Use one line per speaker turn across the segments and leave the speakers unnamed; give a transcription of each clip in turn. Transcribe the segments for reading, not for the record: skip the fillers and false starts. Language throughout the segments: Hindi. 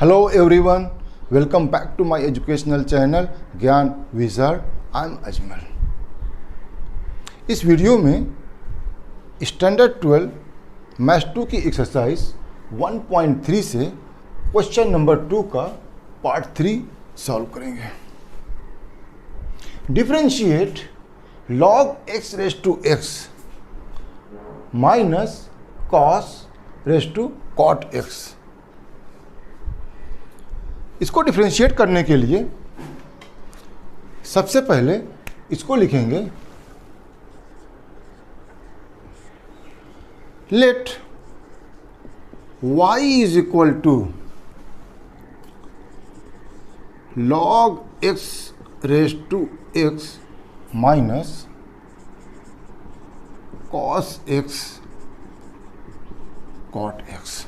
Hello everyone, welcome back to my educational channel ज्ञान विज़ार्ड। I am Ajmal. इस वीडियो में स्टैंडर्ड 12 मैथ्स 2 की एक्सरसाइज 1.3 से क्वेश्चन नंबर 2 का पार्ट 3 सॉल्व करेंगे। Differentiate log x raise to x minus cos raise to cot x। इसको डिफरेंशिएट करने के लिए सबसे पहले इसको लिखेंगे let y is equal to log x raise to x minus cos x cot x।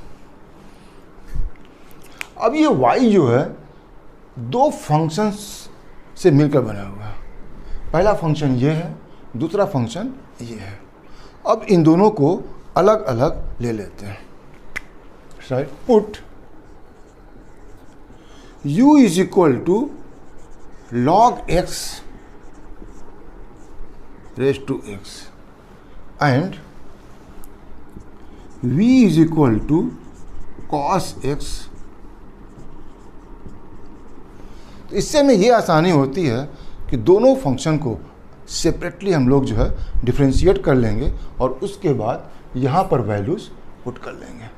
अब ये y जो है दो फंक्शंस से मिलकर बना हुआ है। पहला फंक्शन ये है, दूसरा फंक्शन ये है। अब इन दोनों को अलग अलग ले लेते हैं। Right, put u is equal to log x raise to x and v is equal to cos x। तो इससे में ये आसानी होती है कि दोनों फंक्शन को सेपरेटली हम लोग जो है डिफरेंशिएट कर लेंगे और उसके बाद यहाँ पर वैल्यूज पुट कर लेंगे।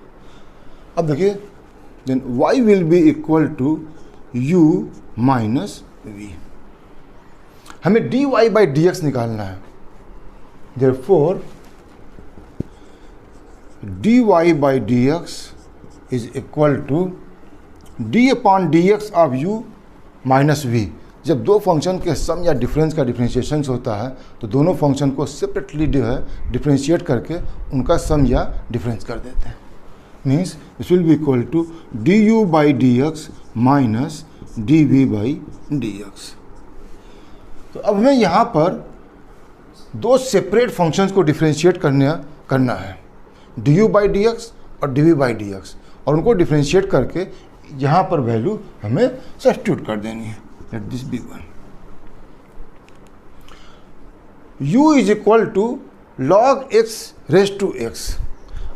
अब देखिए, then y will be equal to u minus v। हमें dy बाई dx निकालना है। Therefore dy by dx is equal to d upon dx of u minus v। जब दो फंक्शन के सम या डिफरेंस का डिफरेंशिएशन होता है तो दोनों फंक्शन को सेपरेटली जो है डिफरेंशिएट करके उनका सम या डिफरेंस कर देते हैं। Means this will be equal to du by dx minus dv by dx। तो अब हमें यहाँ पर दो सेपरेट फंक्शंस को डिफरेंशिएट करना है, du बाई dx और dv बाई dx, और उनको डिफरेंशिएट करके यहाँ पर वैल्यू हमें सब्स्टिट्यूट कर देनी है। Let this be 1। u is equal to log x raise to x।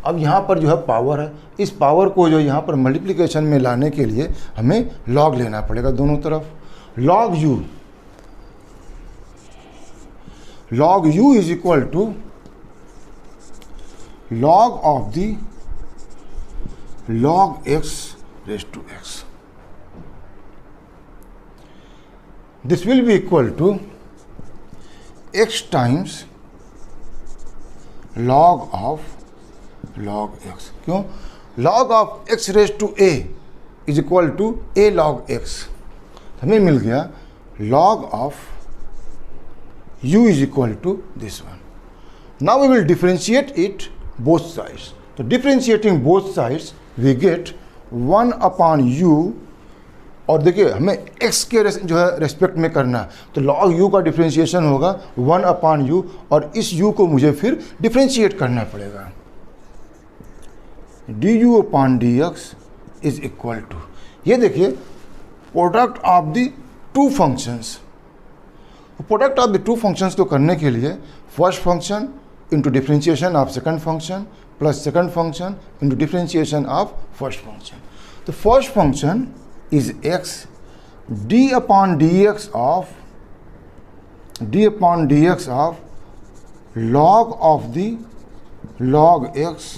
अब यहाँ पर जो है पावर है, इस पावर को जो यहाँ पर मल्टीप्लिकेशन में लाने के लिए हमें log लेना पड़ेगा दोनों तरफ। log u is equal to log of the log x raised to x. This will be equal to x times log of log x. क्यों? log of x raised to a is equal to a log x। हमें मिल गया log of u is equal to this one. Now we will differentiate it both sides. So differentiating both sides we get 1 upon u। और देखिए हमें x के जो है रेस्पेक्ट में करना है, तो log u का डिफरेंशिएशन होगा 1 अपॉन u, और इस u को मुझे फिर डिफरेंशिएट करना पड़ेगा। du upon dx is equal to, ये देखिए product of the two functions. Product of the two functions को करने के लिए first function into differentiation of second function plus second function into differentiation of first function. तो first function is x, d upon dx of log of the log x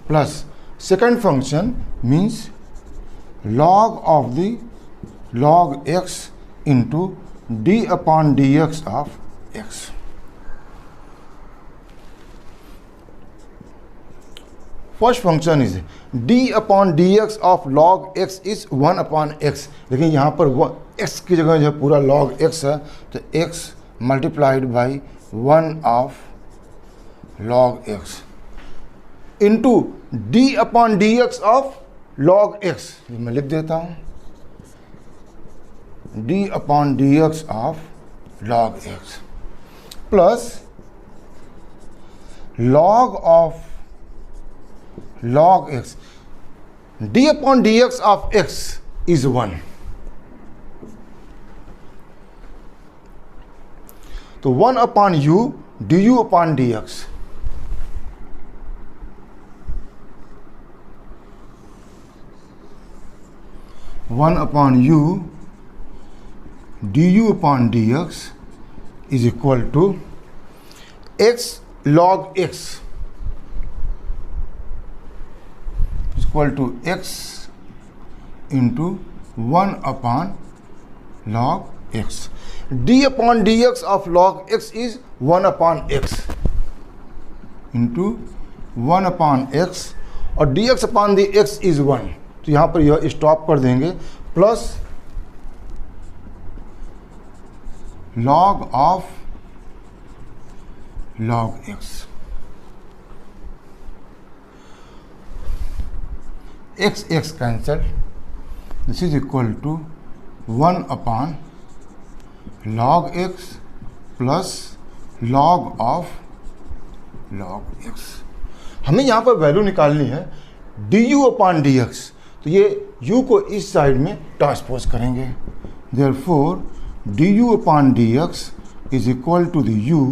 plus second function means log of the log x into d upon dx of x। First function is d upon dx of log x is 1 upon x। लेकिन यहाँ पर x की जगह जो पूरा log x है, तो x multiplied by 1 of log x into d upon dx of log x। मैं लिख देता हूँ d upon dx of log x plus log of log x, d upon dx of x is 1। तो 1 upon u du upon dx, one upon u du upon dx is equal to x log x equal to x into 1 upon log x। d upon dx of log x is 1 upon x into 1 upon x, और dx upon the x is 1। तो यहाँ पर यह स्टॉप कर देंगे, plus log of log x, x cancel, this is equal to 1 upon log x plus log of log x। हमें यहाँ पर वैल्यू निकालनी है du अपॉन dx, तो ये u को इस साइड में ट्रांसपोज करेंगे। Therefore du upon dx is equal to the u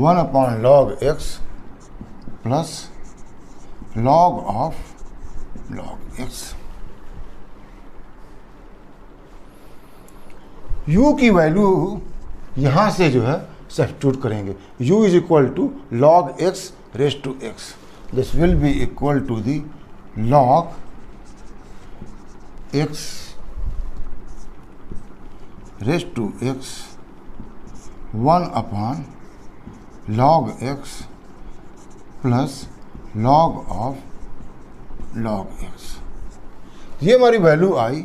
1 upon log x plus log of log x। u की वैल्यू यहाँ से जो है सब्स्टिट्यूट करेंगे, u is equal to log x raise to x, this will be equal to the log x raise to x 1 upon log x plus log of log x। ये हमारी वैल्यू आई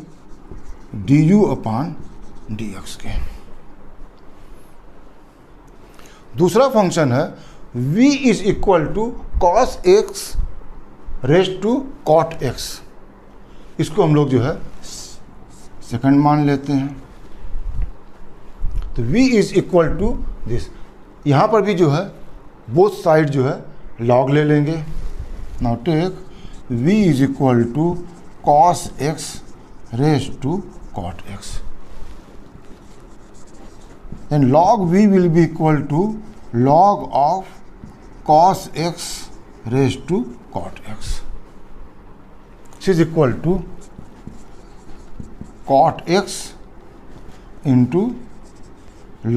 du अपॉन dx के। दूसरा फंक्शन है v is equal to cos x raise to cot x, इसको हम लोग जो है सेकंड मान लेते हैं। तो v is equal to this, यहाँ पर भी जो है बोथ साइड जो है log ले लेंगे। Now take v is equal to cos x raise to cot x, then log v will be equal to log of cos x raised to cot x, which is equal to cot x into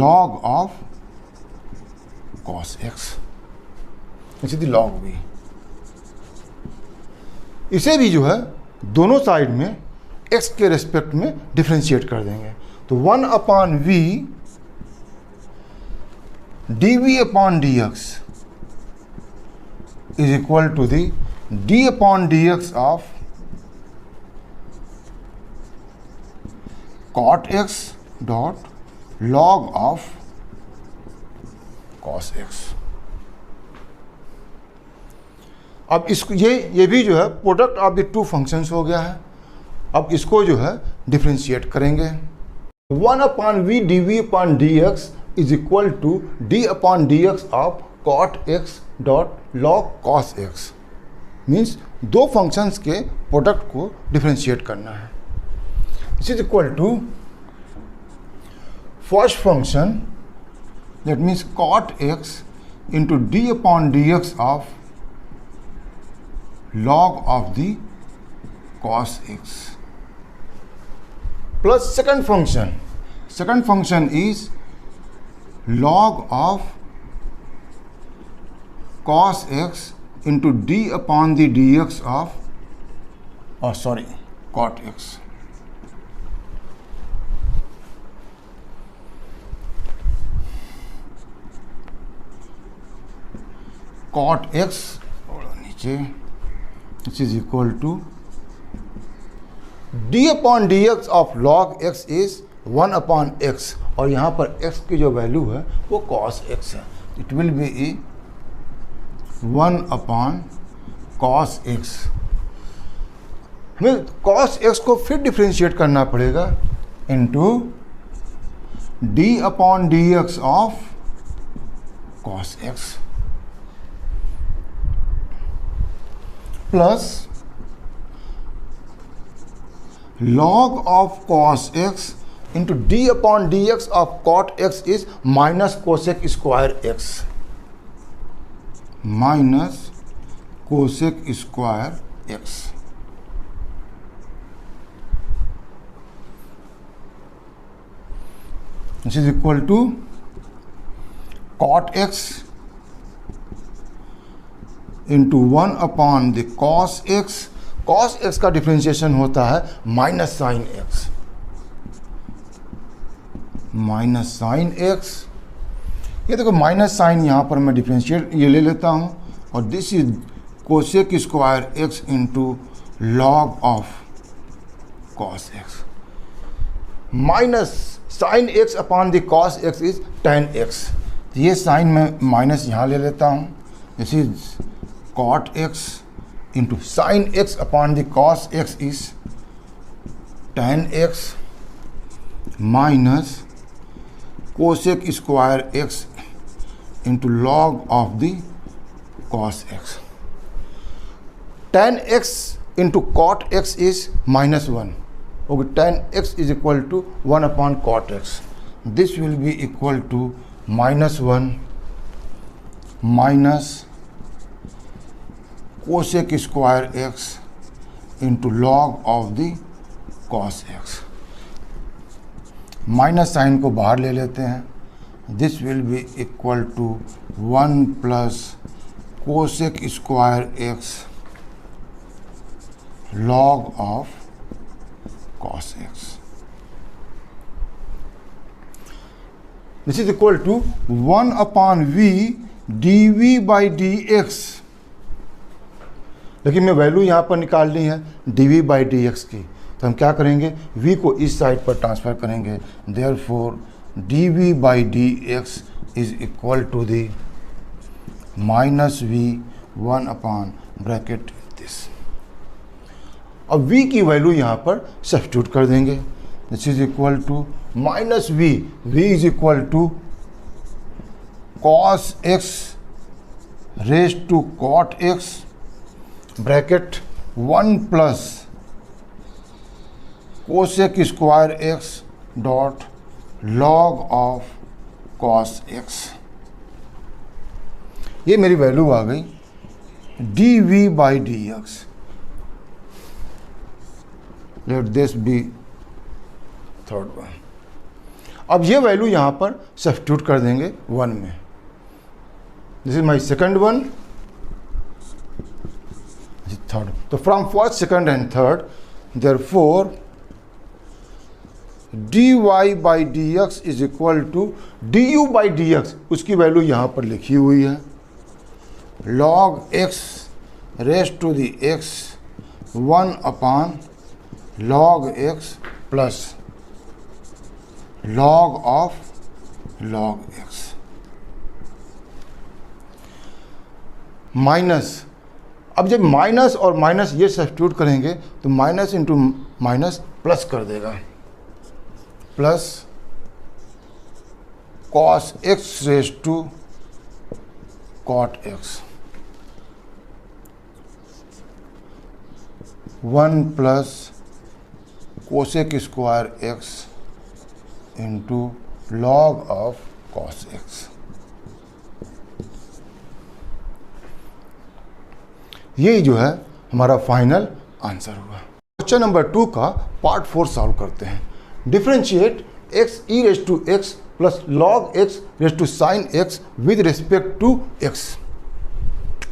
log of cos x, which is the log v। इसे भी जो है दोनों साइड में x के रेस्पेक्ट में डिफ्रेंशिएट कर देंगे। तो 1 upon v dv upon dx is equal to the d upon dx of cot x dot log of cos x। अब इसको ये भी जो है product of the two functions हो गया है। अब इसको जो है डिफ्रेंशिएट करेंगे। 1 upon v dv upon dx is equal to d upon dx of cot x dot log cos x, means दो फंक्शंस के प्रोडक्ट को डिफ्रेंशिएट करना है। This is equal to first function that means cot x into d upon dx of log of the cos x plus second function is log of cos x into d upon the dx of cot x। cot x नीचे which is equal to d upon dx of log x is 1 upon x, और यहाँ पर x की जो वैल्यू है वो cos x है। It will be 1 upon cos x। हमें cos x को फिर डिफ्रेंशिएट करना पड़ेगा into d upon dx of cos x plus log of cos x into d upon dx of cot x is minus cosec square x, minus cosec square x. This is equal to cot x into 1 upon the cos x. cos x का डिफ्रेंशिएशन होता है minus sine x, minus sine x. ये देखो माइनस साइन यहाँ पर मैं डिफ्रेंशिएट ये ले लेता हूँ, और this is cosec square x into log of cos x. Minus sine x upon the cos x is tan x. तो ये साइन मैं माइनस यहाँ ले लेता हूँ. This is cot x into sin x upon the cos x is tan x minus cosec square x into log of the cos x. Tan x into cot x is minus 1. Okay, tan x is equal to 1 upon cot x. This will be equal to minus 1 minus cosec square x into log of the cos x. Minus sine को बाहर ले लेते हैं. This will be equal to 1 plus cosec square x log of cos x. This is equal to 1 upon v dv by dx. लेकिन मैं वैल्यू यहाँ पर निकालनी है dv बाई dx की, तो हम क्या करेंगे, v को इस साइड पर ट्रांसफ़र करेंगे. Therefore dv by dx is equal to the minus v 1 upon bracket this. अब v की वैल्यू यहाँ पर सब्स्टिट्यूट कर देंगे. This is equal to minus v is equal to cos x raise to cot x bracket 1 plus cosec square x dot log of cos x. ये मेरी वैल्यू आ गई dv by dx. Let this be third one. अब ये वैल्यू यहाँ पर सब्स्टिट्यूट कर देंगे 1 में. This is my second one, third. तो from first, second and third, therefore dy by dx is equal to du by dx. उसकी वैल्यू यहाँ पर लिखी हुई है log x raise to the x 1 upon log x plus log of log x minus. अब जब माइनस और माइनस ये सब्स्टिट्यूट करेंगे तो माइनस इंटू माइनस प्लस कर देगा, plus cos x raise to cot x 1 plus cosec square x into log of cos x. ये जो है हमारा फाइनल आंसर हुआ. क्वेश्चन नंबर 2 का पार्ट 4 सॉल्व करते हैं. Differentiate x e raise to x plus log x raise to sine x with respect to x.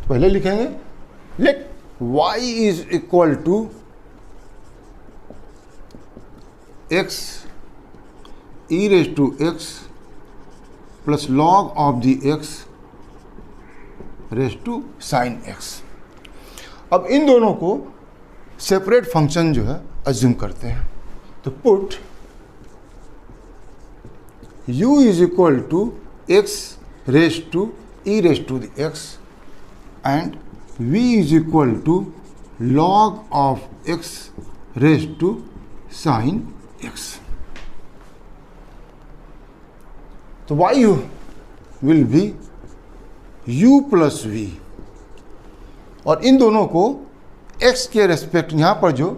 पहले लिखेंगे let y is equal to x e raise to x plus log of the x raise to sine x. अब इन दोनों को सेपरेट फंक्शन जो है अज्यूम करते हैं. तो put u is equal to x raise to e raise to the x and v is equal to log of x raise to sine x. तो y will be u plus v, और इन दोनों को x के रेस्पेक्ट यहाँ पर जो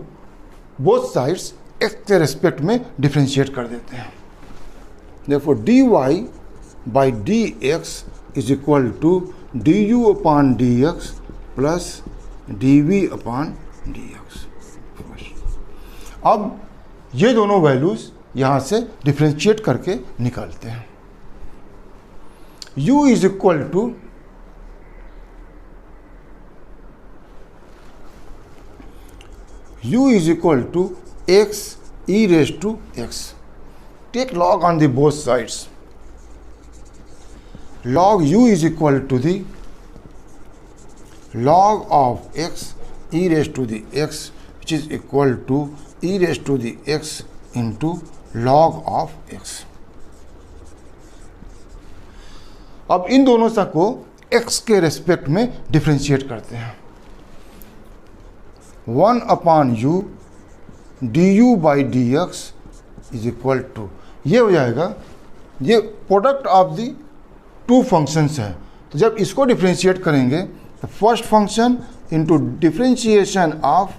बोथ साइड्स x के रेस्पेक्ट में डिफ्रेंशिएट कर देते हैं। Therefore dy by d x is equal to d u upon d x plus d v upon d x. अब ये दोनों वैल्यूज यहाँ से डिफ्रेंशिएट करके निकालते हैं। u is equal to x e raised to x. Take log on the both sides. Log u is equal to the log of x e raised to the x, which is equal to e raised to the x into log of x. अब इन दोनों सा को x के रेस्पेक्ट में डिफ्रेंशिएट करते हैं। 1 upon u d u by d x is equal to, ये हो जाएगा, ये product of the two functions है। तो जब इसको डिफ्रेंशिएट करेंगे तो first function into differentiation of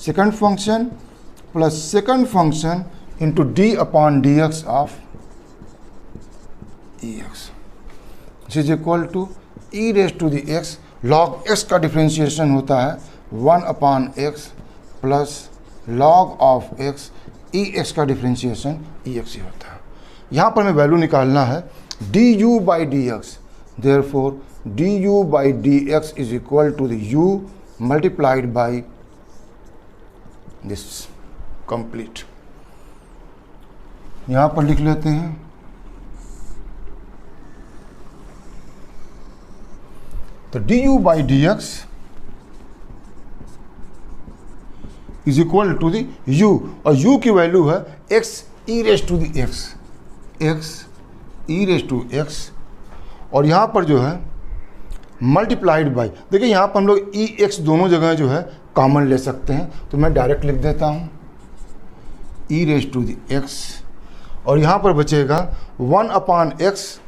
second function plus second function into d upon d x of e x is equal to e raise to the x. Log x का डिफ्रेंशिएशन होता है 1 upon x plus log of x, E x का डिफ्रेंशिएशन ई एक्स ही होता है। यहाँ पर हमें वैल्यू निकालना है d u by d x. Therefore d u by d x is equal to the u multiplied by this complete. यहाँ पर लिख लेते हैं तो d u by d x is equal to the u, और u की वैल्यू है x e raise to the x, x e raise to x, और यहाँ पर जो है मल्टीप्लाइड बाई, देखिए यहाँ पर हम लोग ई एक्स दोनों जगह जो है कॉमन ले सकते हैं, तो मैं डायरेक्ट लिख देता हूँ ई रेज टू दी एक्स, और यहाँ पर बचेगा 1 अपॉन एक्स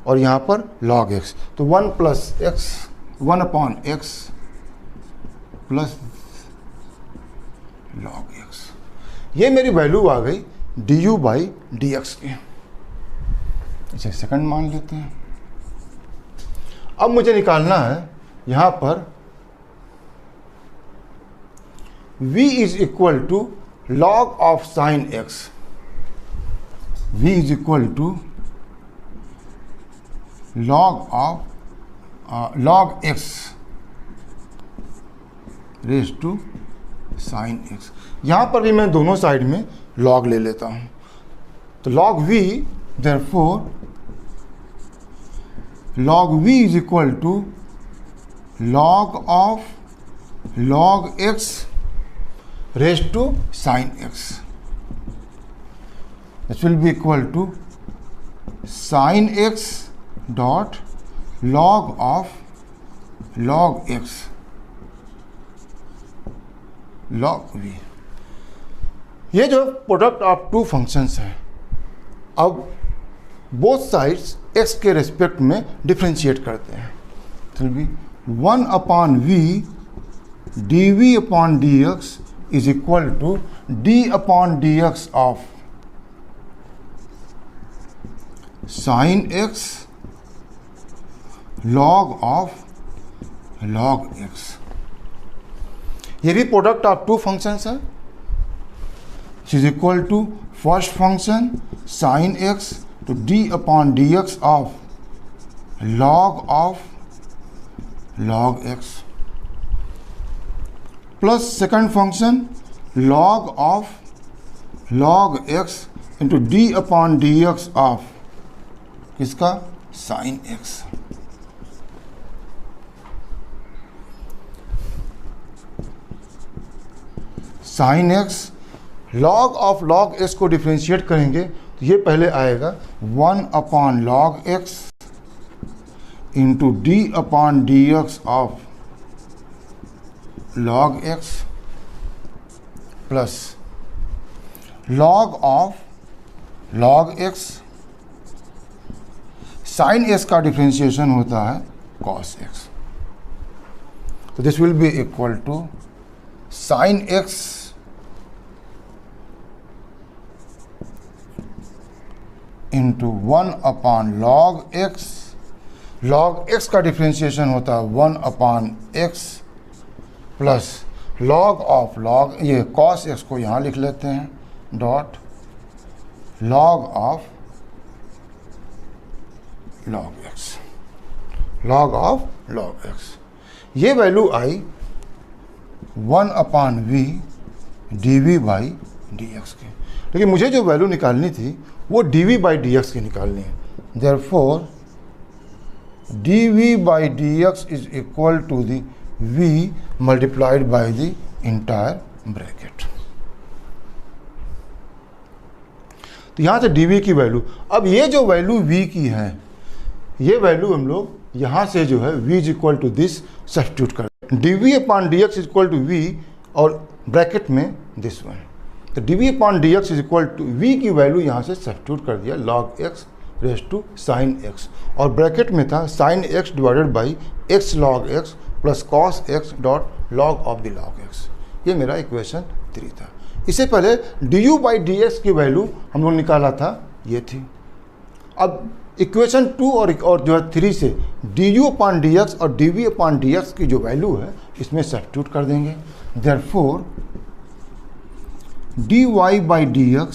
और यहाँ पर लॉग एक्स, तो 1 plus x 1 upon x plus log x. ये मेरी वैल्यू आ गई D u by d x की। इसे सेकंड मान लेते हैं। अब मुझे निकालना है यहाँ पर v is equal to log of sine x. v is equal to log x raise to sine x. यहाँ पर भी मैं दोनों साइड में लॉग ले लेता हूँ, तो log v, therefore log v is equal to log of log x raise to sine x. This will be equal to sin x dot log of log x log v. ये जो प्रोडक्ट ऑफ टू फंक्शंस है, अब बोथ साइड्स x के रेस्पेक्ट में डिफ्रेंशिएट करते हैं, तो will be 1 upon v dv upon dx is equal to d upon dx of sine x log of log x. ये भी प्रोडक्ट ऑफ टू फंक्शंस है, is equal to first function sine x to d upon dx of log x plus second function log of log x into d upon dx of किसका sin x. sin x log of log x को डिफ्रेंशिएट करेंगे तो ये पहले आएगा 1 upon log x into d upon d x of log x plus log of log x. Sine x का डिफ्रेंशिएशन होता है कॉस x, तो this will be equal to sine x into 1/log x। log x का डिफ्रेंशिएशन होता है 1/x plus log of log, ये cos x को यहाँ लिख लेते हैं dot log of log x, log of log x। ये value I 1/v dv by dx की, लेकिन मुझे जो वैल्यू निकालनी थी वो dv बाई dx की निकालनी है। Therefore dv by dx is equal to the v multiplied by the entire bracket. तो यहाँ से dv की वैल्यू, अब ये जो वैल्यू v की है, ये वैल्यू हम लोग यहाँ से जो है v is equal to this substitute कर, dv upon dx is equal to v और ब्रैकेट में दिस वन। तो dv upon dx is equal to v की वैल्यू यहाँ से सब्स्टिट्यूट कर दिया log x raise to sine x, और ब्रैकेट में था sine x divided by x log x plus cos x dot log of the log x। ये मेरा इक्वेशन 3 था। इससे पहले du बाई dx की वैल्यू हम लोग निकाला था, ये थी। अब इक्वेशन 2 और जो है 3 से du अपॉन dx और dv अपॉन dx की जो वैल्यू है इसमें सब्स्टिट्यूट कर देंगे। Therefore dy by dx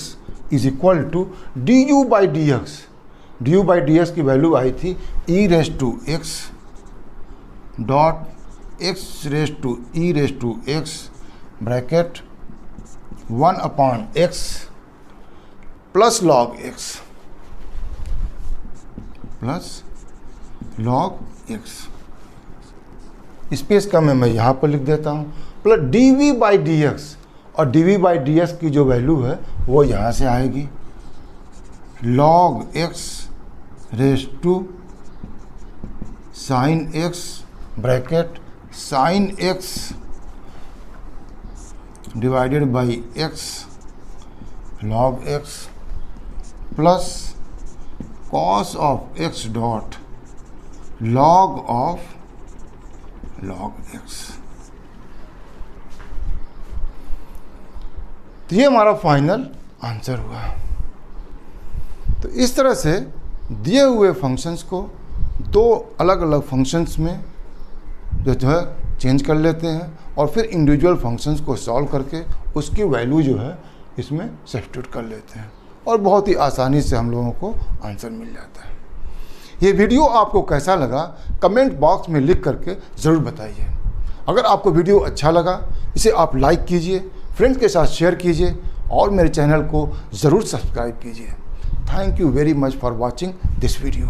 is equal to du by dx। du by dx की वैल्यू आई थी e raise to x dot x raise to e raise to x bracket 1/x plus log x plus log x। Space कम है, मैं यहाँ पर लिख देता हूँ, प्लस dv बाई dx, और dv बाई dx की जो वैल्यू है वो यहाँ से आएगी log x raise to sine x bracket sine x divided by x log x plus cos of x dot log of log x। तो ये हमारा फाइनल आंसर हुआ। तो इस तरह से दिए हुए फंक्शंस को दो अलग अलग फंक्शंस में जो है चेंज कर लेते हैं, और फिर इंडिविजुअल फंक्शंस को सॉल्व करके उसकी वैल्यू जो है इसमें सब्स्टिट्यूट कर लेते हैं, और बहुत ही आसानी से हम लोगों को आंसर मिल जाता है। ये वीडियो आपको कैसा लगा कमेंट बॉक्स में लिख करके ज़रूर बताइए। अगर आपको वीडियो अच्छा लगा इसे आप लाइक कीजिए, फ्रेंड्स के साथ शेयर कीजिए, और मेरे चैनल को ज़रूर सब्सक्राइब कीजिए। Thank you very much for watching this video.